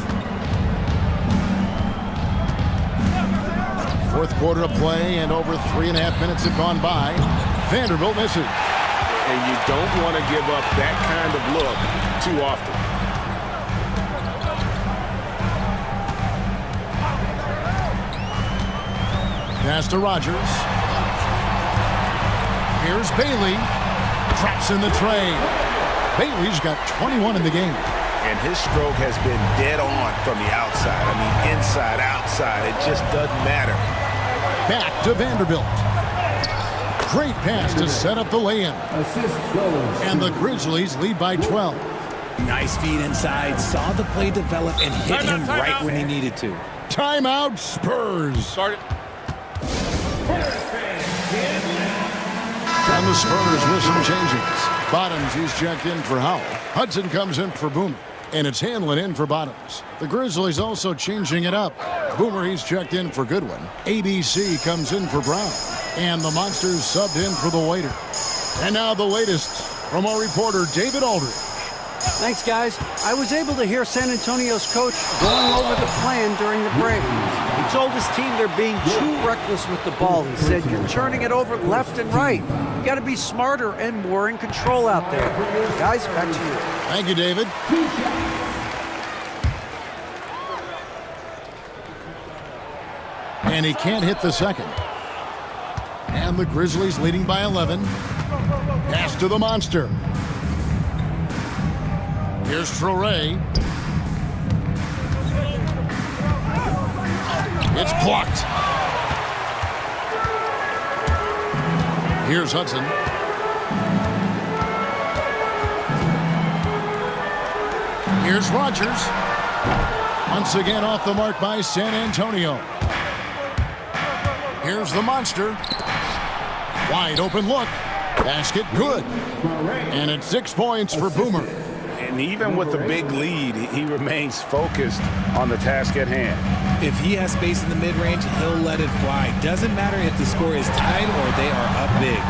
4th quarter of play and over 3.5 minutes have gone by. Vanderbilt misses. And you don't want to give up that kind of look too often. Pass to Rogers. Here's Bailey. Traps in the tray. Bailey's got 21 in the game. And his stroke has been dead on from the outside. I mean, inside, outside. It just doesn't matter. Back to Vanderbilt. Great pass to set up the lay-in. And the Grizzlies lead by 12. Nice feed inside. Saw the play develop and hit him right when he needed to. Timeout, Spurs. Start it. And the Spurs with some changes. Bottoms, he's checked in for Howell. Hudson comes in for Boomer. And it's Hanlon in for Bottoms. The Grizzlies also changing it up. Boomer, he's checked in for Goodwin. ABC comes in for Brown. And the Monsters subbed in for the waiter. And now the latest from our reporter, David Aldridge. Thanks, guys. I was able to hear San Antonio's coach going over the plan during the break. He told his team they're being too reckless with the ball. He said, you're turning it over left and right. You got to be smarter and more in control out there. Guys, back to you. Thank you, David. And he can't hit the second. And the Grizzlies leading by 11. Pass to the Monster. Here's Traoré. It's blocked. Here's Hudson. Here's Rogers. Once again off the mark by San Antonio. Here's the Monster. Wide open look. Basket good. And it's 6 points for Boomer. And even with the big lead, he remains focused on the task at hand. If he has space in the mid-range, he'll let it fly. Doesn't matter if the score is tied or they are up big.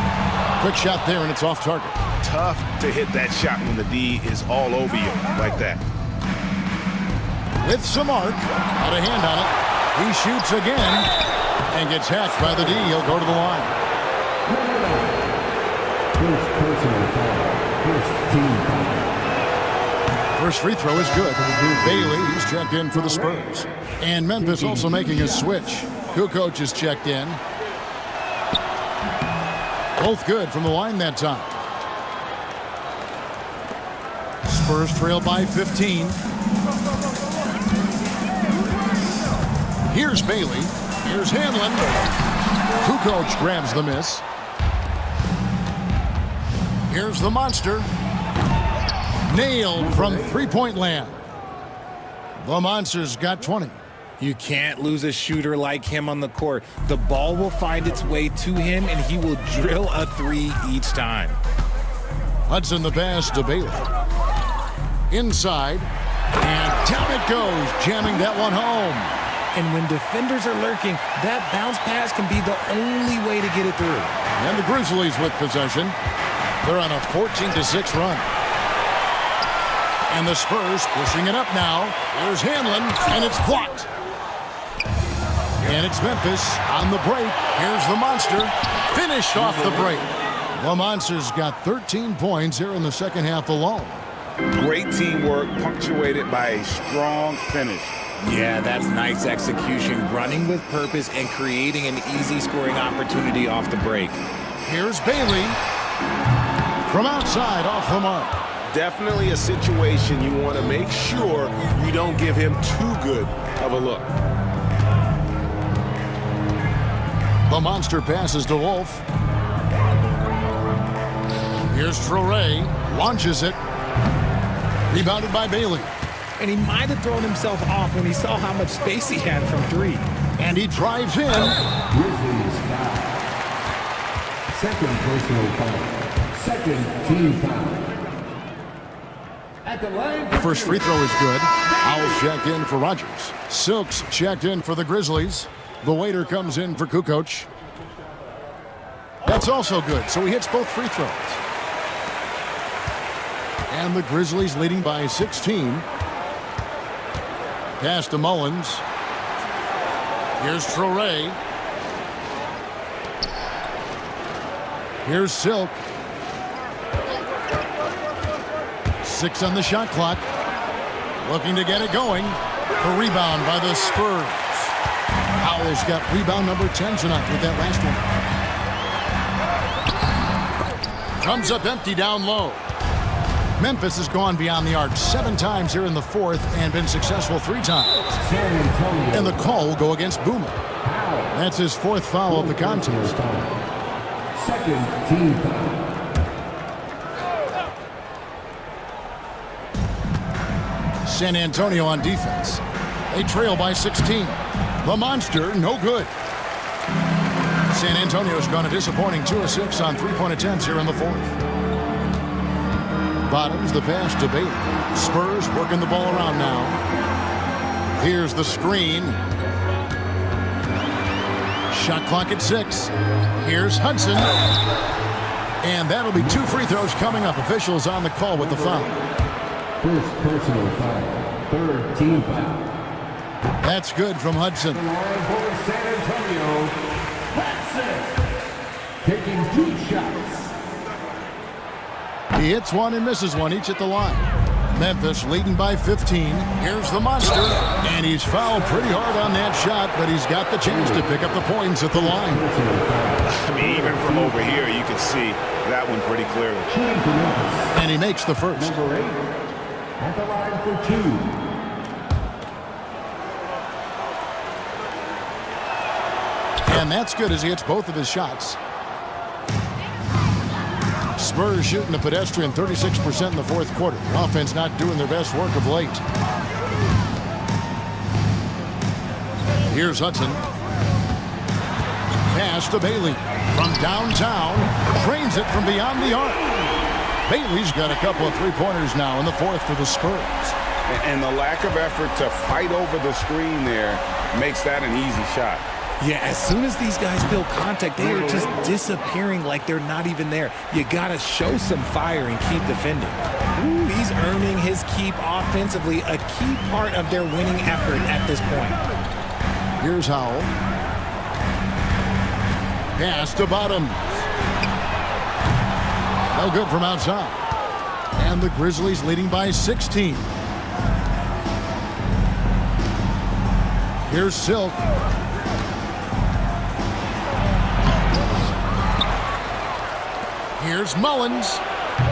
Quick shot there, and it's off target. Tough to hit that shot when the D is all over you like that. With some arc, got a hand on it. He shoots again and gets hacked by the D. He'll go to the line. First personal foul. First team foul. First free throw is good. Bailey, he's checked in for the Spurs. And Memphis also making a switch. Kukoc is checked in. Both good from the line that time. Spurs trail by 15. Here's Bailey. Here's Hanlon. Kukoc grabs the miss. Here's the monster. Nailed from three-point land. The Monster's got 20. You can't lose a shooter like him on the court. The ball will find its way to him, and he will drill a three each time. Hudson the pass to Bailey. Inside. And down it goes, jamming that one home. And when defenders are lurking, that bounce pass can be the only way to get it through. And the Grizzlies with possession. They're on a 14-6 run. And the Spurs pushing it up now. Here's Hanlon, and it's blocked. And it's Memphis on the break. Here's the Monster. Finished off the break. The Monster's got 13 points here in the second half alone. Great teamwork punctuated by a strong finish. Yeah, that's nice execution, running with purpose and creating an easy scoring opportunity off the break. Here's Bailey. From outside, off the mark. Definitely a situation you want to make sure you don't give him too good of a look. The Monster passes to Wolf. Here's Traoré. Launches it. Rebounded by Bailey. And he might have thrown himself off when he saw how much space he had from three. And he drives in. Grizzlies foul. Second personal foul. Second team foul. At the line. The first free throw is good. Owls checked in for Rogers. Silks checked in for the Grizzlies. The waiter comes in for Kukoc. That's also good, so he hits both free throws. And the Grizzlies leading by 16. Pass to Mullins. Here's Traoré. Here's Silk. 6 on the shot clock. Looking to get it going. The rebound by the Spurs. Owls got rebound number 10 tonight with that last one. Comes up empty down low. Memphis has gone beyond the arc 7 times here in the fourth and been successful 3 times. And the call will go against Boomer. That's his 4th foul of the contest. Second team foul. San Antonio on defense. They trail by 16. The Monster, no good. San Antonio's gone a disappointing 2 of 6 on 3-point attempts here in the fourth. Bottoms the pass to Bailey. Spurs working the ball around now. Here's the screen. Shot clock at 6. Here's Hudson. And that'll be 2 free throws coming up. Officials on the call with the foul. First personal foul. Third team foul. That's good from Hudson. The line for San Antonio. Hudson taking 2 shots. He hits one and misses one, each at the line. Memphis leading by 15. Here's the Monster. And he's fouled pretty hard on that shot, but he's got the chance to pick up the points at the line. I mean, even from over here, you can see that one pretty clearly. And he makes the first. Number 8 at the line for 2. And that's good as he hits both of his shots. Spurs shooting a pedestrian 36% in the fourth quarter. The offense not doing their best work of late. Here's Hudson. Pass to Bailey. From downtown. Trains it from beyond the arc. Bailey's got a couple of 3-pointers now in the fourth for the Spurs. And the lack of effort to fight over the screen there makes that an easy shot. Yeah, as soon as these guys feel contact, they are just disappearing like they're not even there. You got to show some fire and keep defending. Ooh, he's earning his keep offensively, a key part of their winning effort at this point. Here's Howell. Pass to Bottoms. No good from outside. And the Grizzlies leading by 16. Here's Silk. Here's Mullins.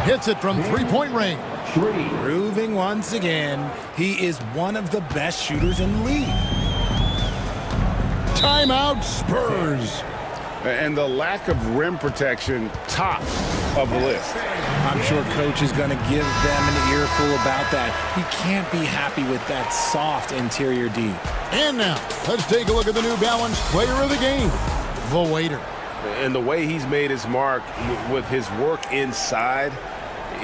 Hits it from three-point range. Proving once again, he is one of the best shooters in the league. Timeout, Spurs. And the lack of rim protection, top of the list. I'm sure coach is going to give them an earful about that. He can't be happy with that soft interior D. And now, let's take a look at the New Balance player of the game, the Waiter. And the way he's made his mark with his work inside,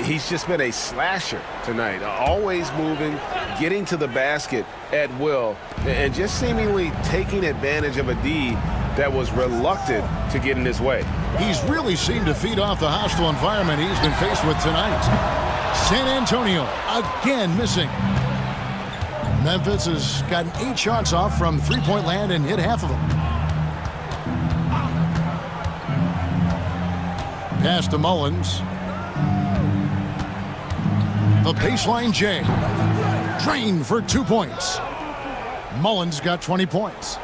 he's just been a slasher tonight. Always moving, getting to the basket at will, and just seemingly taking advantage of a D that was reluctant to get in his way. He's really seemed to feed off the hostile environment he's been faced with tonight. San Antonio again missing. Memphis has gotten 8 shots off from three-point land and hit half of them. Pass to Mullins. The baseline J. Drained for 2 points. Mullins got 20 points.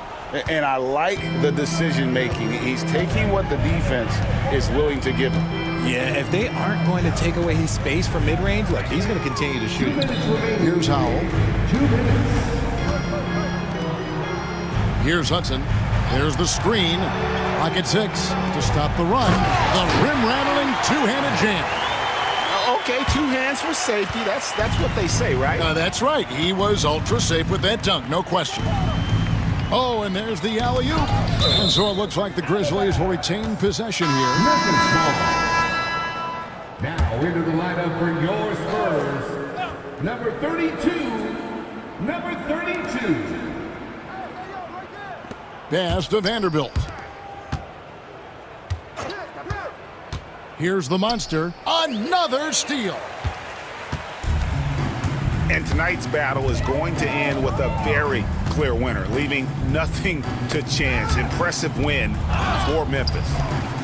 And I like the decision-making. He's taking what the defense is willing to give him. Yeah, if they aren't going to take away his space from mid-range, look, he's going to continue to shoot. Here's Howell. 2 minutes. Here's Hudson. There's the screen. Rocket 6 to stop the run. The rim-rattling two-handed jam. Okay, 2 hands for safety. That's what they say, right? That's right. He was ultra safe with that dunk, no question. Oh, and there's the alley-oop. And so it looks like the Grizzlies will retain possession here. Memphis ball. Now into the lineup for your Spurs. Number 32. Number 32. Pass to Vanderbilt. Here's the monster. Another steal. And tonight's battle is going to end with a very clear winner, leaving nothing to chance. Impressive win for Memphis.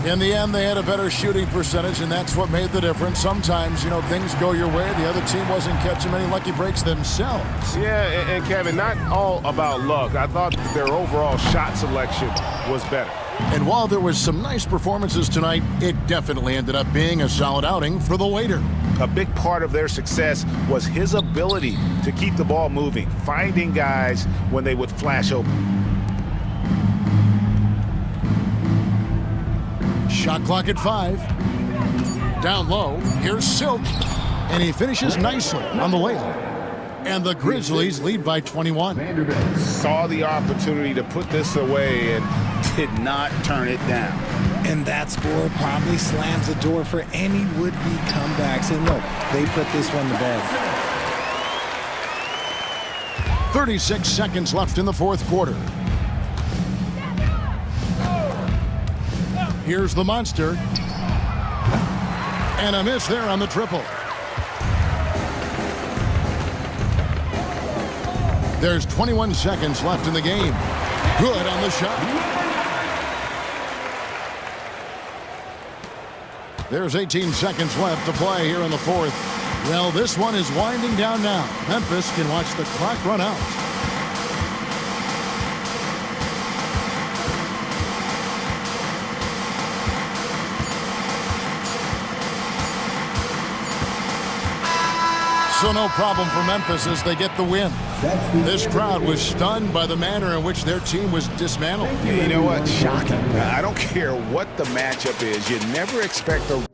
In the end, they had a better shooting percentage, and that's what made the difference. Sometimes, things go your way. The other team wasn't catching many lucky breaks themselves. Yeah, and Kevin, not all about luck. I thought their overall shot selection was better. And while there was some nice performances tonight, it definitely ended up being a solid outing for the Waiter. A big part of their success was his ability to keep the ball moving, finding guys when they would flash open. Shot clock at 5. Down low, here's Silk. And he finishes nicely on the layup. And the Grizzlies lead by 21. Saw the opportunity to put this away and did not turn it down. And that score probably slams the door for any would-be comebacks. And look, they put this one to bed. 36 seconds left in the fourth quarter. Here's the monster. And a miss there on the triple. There's 21 seconds left in the game. Good on the shot. There's 18 seconds left to play here in the fourth. Well, this one is winding down now. Memphis can watch the clock run out. So no problem for Memphis as they get the win. This crowd was stunned by the manner in which their team was dismantled. You know what? Shocking. I don't care what the matchup is. You never expect a